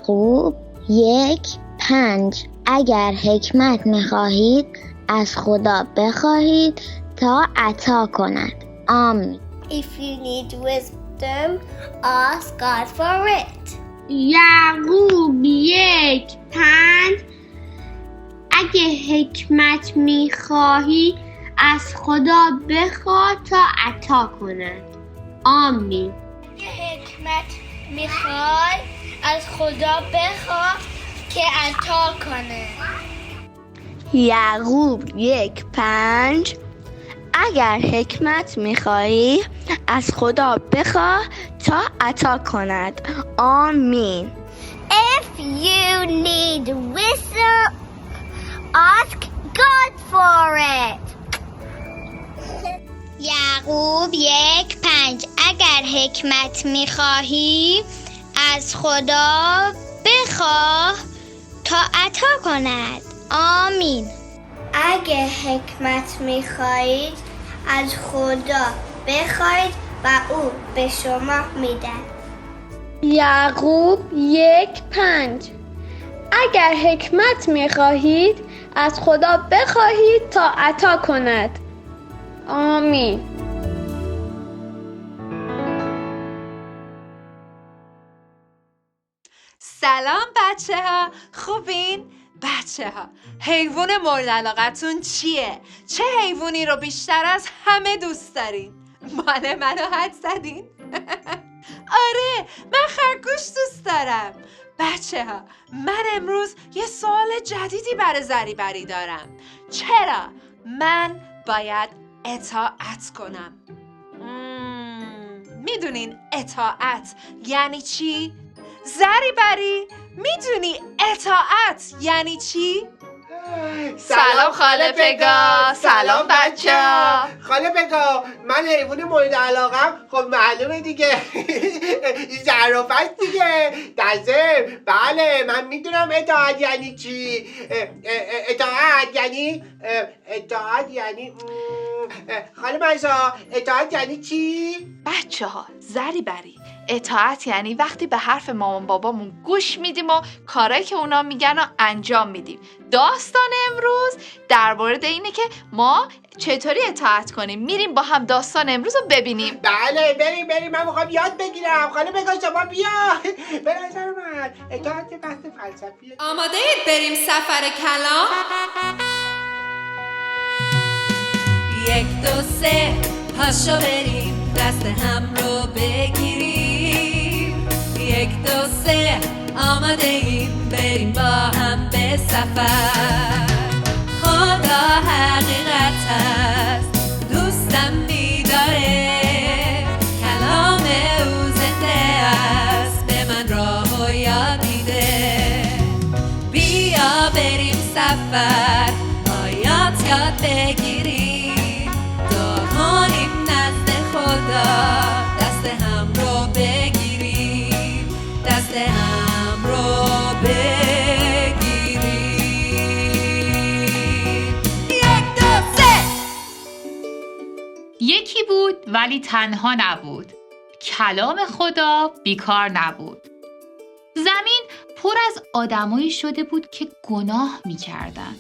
یعقوب 1:5 اگر حکمت می‌خواهید از خدا بخواهید تا عطا کند. آمین. If you need wisdom, ask God for it. یعقوب 1:5 اگه حکمت میخواهی از خدا بخواه تا عطا کند. آمین. اگه حکمت میخوای از خدا بخواه که عطا کنه. یعقوب 1:5 اگر حکمت میخواهی از خدا بخواه تا عطا کند. آمین. If you need wisdom, ask God for it. یعقوب 1:5 اگر حکمت میخواهی از خدا بخواه تا عطا کند. آمین. اگه حکمت میخواهید از خدا بخواهید و او به شما میده. یعقوب 1:5 اگر حکمت میخواهید از خدا بخواهید تا عطا کند. آمین. سلام بچه ها، خوبین؟ بچه ها، حیوان مورد علاقتون چیه؟ چه حیوانی رو بیشتر از همه دوست دارین؟ مال منو حد زدین؟ آره، من خرگوش دوست دارم. بچه ها، من امروز یه سوال جدیدی برای زریبری دارم. چرا من باید اطاعت کنم؟ میدونین اطاعت یعنی چی؟ زریبری، میدونی اطاعت یعنی چی؟ سلام خاله پگا. سلام بچه ها. خاله پگا، من حیوان مورد علاقم خب معلومه دیگه. زرافت دیگه. در ضمن بله من میدونم اطاعت یعنی چی. اطاعت یعنی خاله مرزا، اطاعت یعنی چی؟ بچه ها، زریبری، اطاعت یعنی وقتی به حرف مامان بابامون گوش میدیم و کارایی که اونا میگن رو انجام میدیم. داستان امروز در مورد اینه که ما چطوری اطاعت کنیم. میریم با هم داستان امروز رو ببینیم. بله بریم من میخوام یاد بگیرم. خاله بگو شما بیا. به نظر من اطاعت بحث فلسفیه. آماده اید بریم سفر کلام؟ 1 2 3 پاشو بریم دست هم رو بگیریم. 1 2 3 آماده ایم بریم با هم به سفر. خدا حقیقت هست، دوستم میداره، کلام او زنده است، به من راه و یاد میده. بیا بریم سفر، آیات یاد بگیریم، دعا کنیم نزد خدا، دست هم رو بگیریم، دست هم رو بگیریم. 1 2 3. یکی بود ولی تنها نبود. کلام خدا بیکار نبود. زمین پر از آدمایی شده بود که گناه می‌کردن.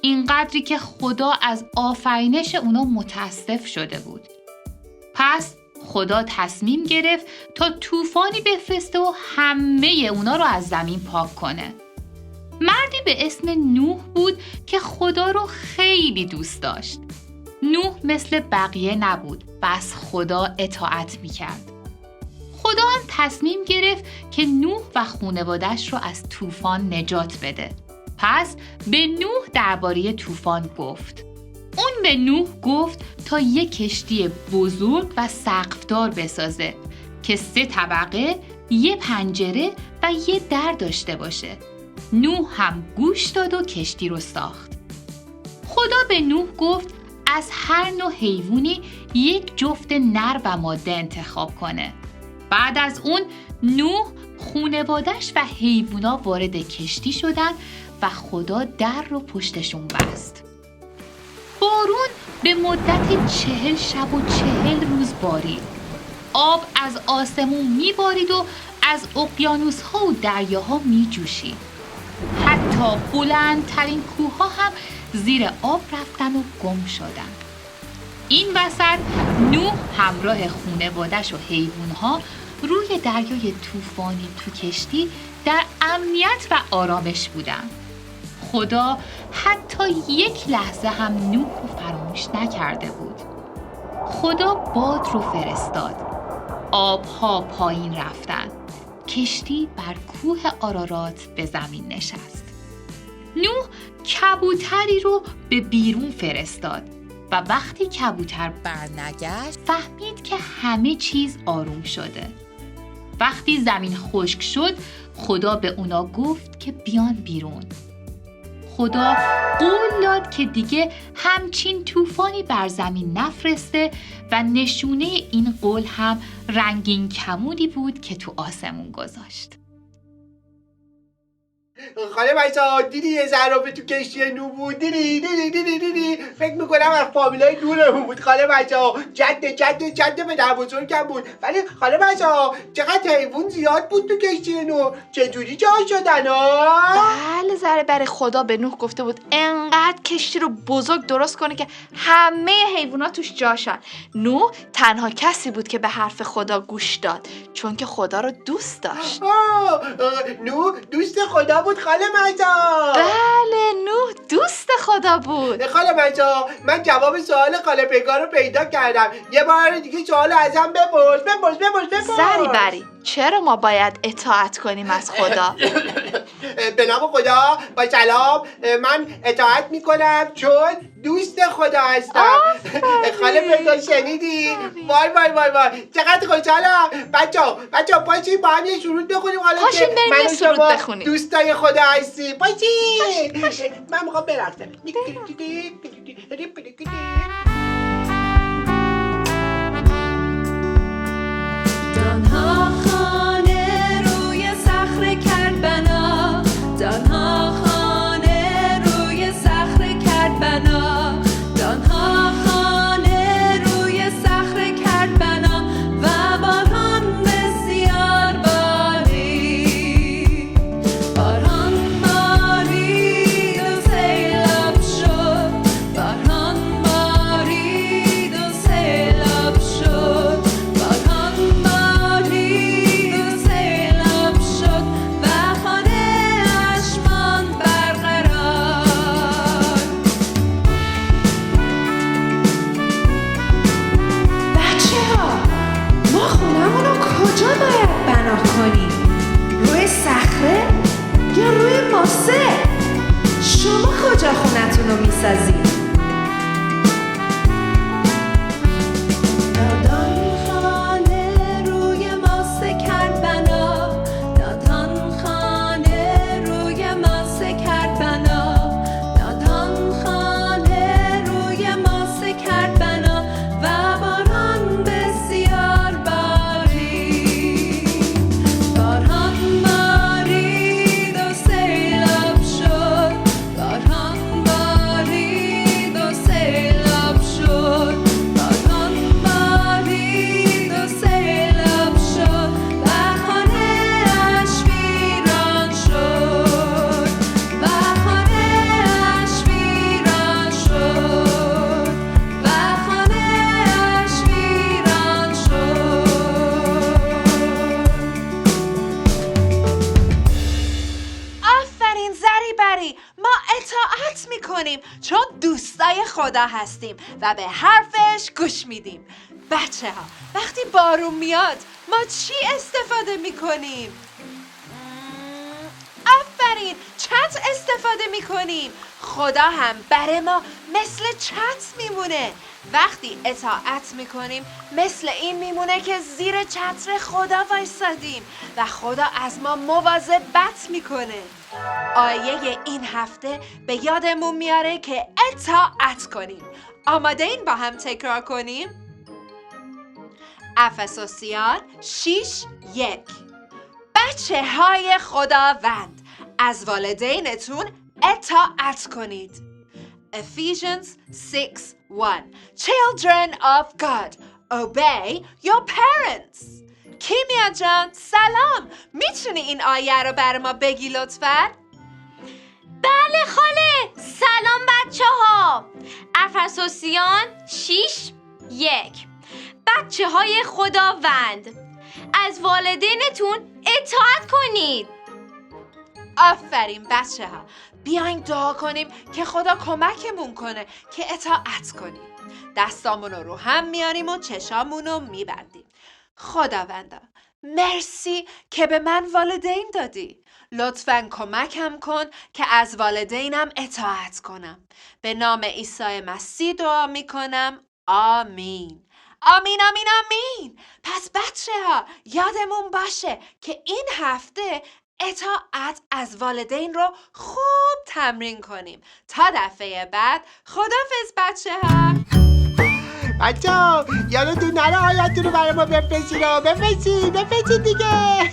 اینقدری که خدا از آفرینش اونا متاسف شده بود. پس خدا تصمیم گرفت تا طوفانی بفرسته و همه اونا رو از زمین پاک کنه. مردی به اسم نوح بود که خدا رو خیلی دوست داشت. نوح مثل بقیه نبود و از خدا اطاعت میکرد. خدا هم تصمیم گرفت که نوح و خانواده‌اش رو از طوفان نجات بده. پس به نوح درباره طوفان گفت. اون به نوح گفت تا یک کشتی بزرگ و سقفدار بسازه که 3 طبقه، 1 پنجره و 1 در داشته باشه. نوح هم گوش داد و کشتی رو ساخت. خدا به نوح گفت از هر نوع حیوانی 1 جفت نر و ماده انتخاب کنه. بعد از اون نوح، خانواده‌اش و حیوونا وارد کشتی شدن و خدا در رو پشتشون بست. بارون به مدت 40 شب و 40 روز بارید. آب از آسمون میبارید و از اقیانوس‌ها و دریاها می‌جوشید. حتی بلندترین کوه‌ها هم زیر آب رفتن و گم شدن. این وسط نوح همراه خانواده‌اش و حیوان‌ها روی دریای طوفانی تو کشتی در امنیت و آرامش بودن. خدا حتی یک لحظه هم نوح رو فراموش نکرده بود. خدا باد رو فرستاد. آبها پایین رفتن. کشتی بر کوه آرارات به زمین نشست. نوح کبوتری رو به بیرون فرستاد و وقتی کبوتر برنگشت فهمید که همه چیز آروم شده. وقتی زمین خشک شد خدا به اونا گفت که بیان بیرون. خدا قول داد که دیگه همچین طوفانی بر زمین نفرسته و نشونه این قول هم رنگین کمونی بود که تو آسمون گذاشت. خاله بچه‌ها دیدی یه زرافه تو کشتی نوح بود؟ دیدی فکر میکنم از فامیلای دورمون بود. خاله بچه‌ها جد پدر بزرگم بود. ولی خاله بچه‌ها چقدر حیوان زیاد بود تو کشتی نوح. چجوری جا شدن ها؟ بله ذره برای خدا به نوح گفته بود انقدر کشتی رو بزرگ درست کنه که همه حیوانات توش جاشن. نوح تنها کسی بود که به حرف خدا گوش داد چون که خدا رو دوست داشت. نوح دوست خدا بود خاله بچه‌ها. بله نوح دوست خدا بود. خاله بچه‌ها من جواب سوال خاله پگا رو پیدا کردم. یه بار دیگه سوال ازم بپرس. ذری بری چرا ما باید اطاعت کنیم از خدا؟ به نام خدا با سلام من اطاعت میکنم چون دوست خدا هستم. خاله پگا شنیدی؟ وای چقدر خوشحالم. بچه‌ها پاشین با هم یه سرود بخونیم. حالا پاشین که بریم من یه و سرود شما بخونیم. دوستای خدا هستی. پاشین من میخوام برقصم. دانها خانه روی صخره کرد بنا، دانها خانه روی صخره کرد بنا، دانها خانه روی صخره کرد بنا و باران بسیار بارید، باران بارید و سیلاب شد، باران بارید و سیلاب شد، باران بارید و سیلاب شد و خانه اش ماند برقرار. بچه‌ها ما خونمون رو کجا باید بنا کنیم؟ روی صخره یا روی ماسه؟ شما کجا خونتون رو میسازید؟ دادان خانه روی ماسه کرد بنا، دادان خانه روی ماسه کرد بنا، دادان خانه روی ماسه کرد بنا و باران بسیار بارید، باران بارید و سیلاب شد، باران بارید و سیلاب شد، باران بارید و سیلاب شد و خانه اش ویران شد، و خانه اش ویران شد، و خانه اش ویران شد. آفرین زری بری، ما اطاعت میکنیم چون دوستای خدا هستیم و به حرفش گوش میدیم. بچه ها وقتی بارون میاد ما چی استفاده میکنیم؟ آفرین چتر استفاده میکنیم. خدا هم برای ما مثل چتر میمونه. وقتی اطاعت میکنیم مثل این میمونه که زیر چتر خدا وایسادیم و خدا از ما مواظبت میکنه. آیه این هفته به یادمون میاره که اطاعت کنیم. آماده این با هم تکرار کنیم؟ افسوسیان 6:1 بچه های خداوند از والدینتون اطاعت کنید. Ephesians 6:1 Children of God, obey your parents. کیمیا جان سلام، میتونی این آیه رو بر ما بگی لطفاً؟ بله خاله. سلام بچه ها. افسوسیان 6:1. بچه های خداوند، از والدینتون اطاعت کنید. آفرین بچه ها، بیاین دعا کنیم که خدا کمکمون کنه که اطاعت کنیم. دستامون رو هم میاریم و چشامون رو میبندیم. خداوندا مرسی که به من والدین دادی. لطفاً کمکم کن که از والدینم اطاعت کنم. به نام عیسی مسیح دعا میکنم. آمین. آمین آمین آمین. پس بچه ها یادمون باشه که این هفته اطاعت از والدین رو خوب تمرین کنیم. تا دفعه بعد خداحافظ بچه ها. بچه ها یادتون نره آیتون رو برای ما بفرستید دیگه